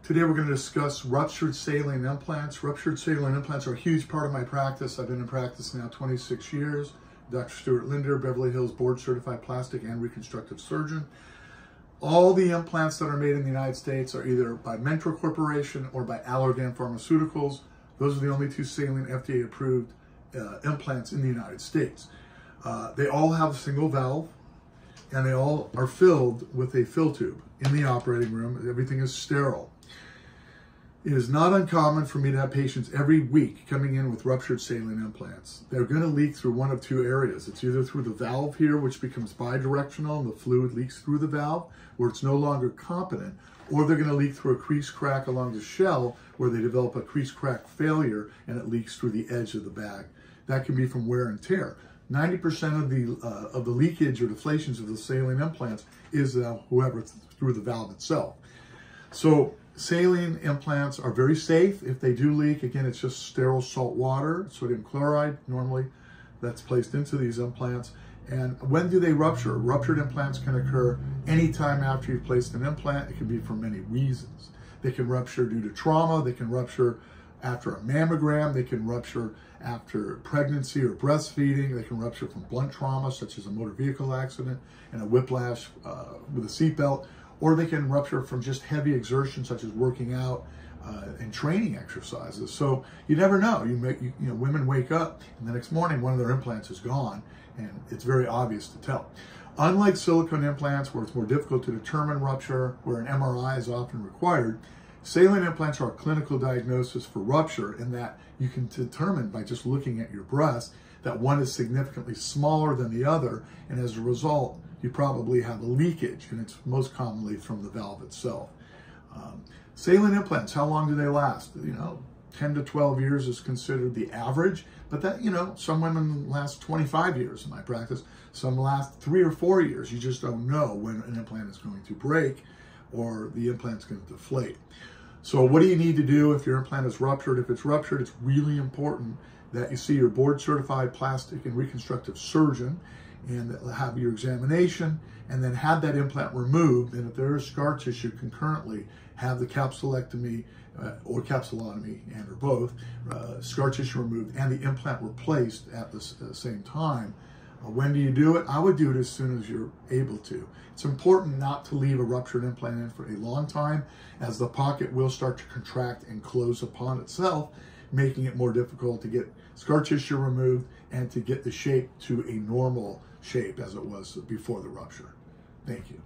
Today we're going to discuss ruptured saline implants. Ruptured saline implants are a huge part of my practice. I've been in practice now 26 years. Dr. Stuart Linder, Beverly Hills board certified plastic and reconstructive surgeon. All the implants that are made in the United States are either by Mentor Corporation or by Allergan Pharmaceuticals. Those are the only two saline FDA-approved implants in the United States. They all have a single valve, and they all are filled with a fill tube in the operating room. Everything is sterile. It is not uncommon for me to have patients every week coming in with ruptured saline implants. They're going to leak through one of two areas. It's either through the valve here, which becomes bidirectional, and the fluid leaks through the valve, where it's no longer competent, or they're going to leak through a crease crack along the shell, where they develop a crease crack failure, and it leaks through the edge of the bag. That can be from wear and tear. 90% of the leakage or deflations of the saline implants is through the valve itself. So saline implants are very safe. If they do leak, again, it's just sterile salt water, sodium chloride normally, that's placed into these implants. And when do they rupture? Ruptured implants can occur anytime after you've placed an implant. It can be for many reasons. They can rupture due to trauma. They can rupture after a mammogram. They can rupture after pregnancy or breastfeeding. They can rupture from blunt trauma, such as a motor vehicle accident and a whiplash with a seatbelt. Or they can rupture from just heavy exertion, such as working out and training exercises. So you never know. Women wake up and the next morning one of their implants is gone, and it's very obvious to tell. Unlike silicone implants, where it's more difficult to determine rupture, where an MRI is often required, saline implants are a clinical diagnosis for rupture in that you can determine by just looking at your breast that one is significantly smaller than the other, and as a result, you probably have a leakage, and it's most commonly from the valve itself. Saline implants, how long do they last? 10 to 12 years is considered the average, but that, some women last 25 years in my practice, some last 3 or 4 years. You just don't know when an implant is going to break or the implant's going to deflate. So what do you need to do if your implant is ruptured? If it's ruptured, it's really important that you see your board certified plastic and reconstructive surgeon and have your examination, and then have that implant removed. And if there is scar tissue, concurrently have the capsulectomy or capsulotomy, and or both, scar tissue removed and the implant replaced at the same time. When do you do it? I would do it as soon as you're able to. It's important not to leave a ruptured implant in for a long time, as the pocket will start to contract and close upon itself, making it more difficult to get scar tissue removed and to get the shape to a normal shape as it was before the rupture. Thank you.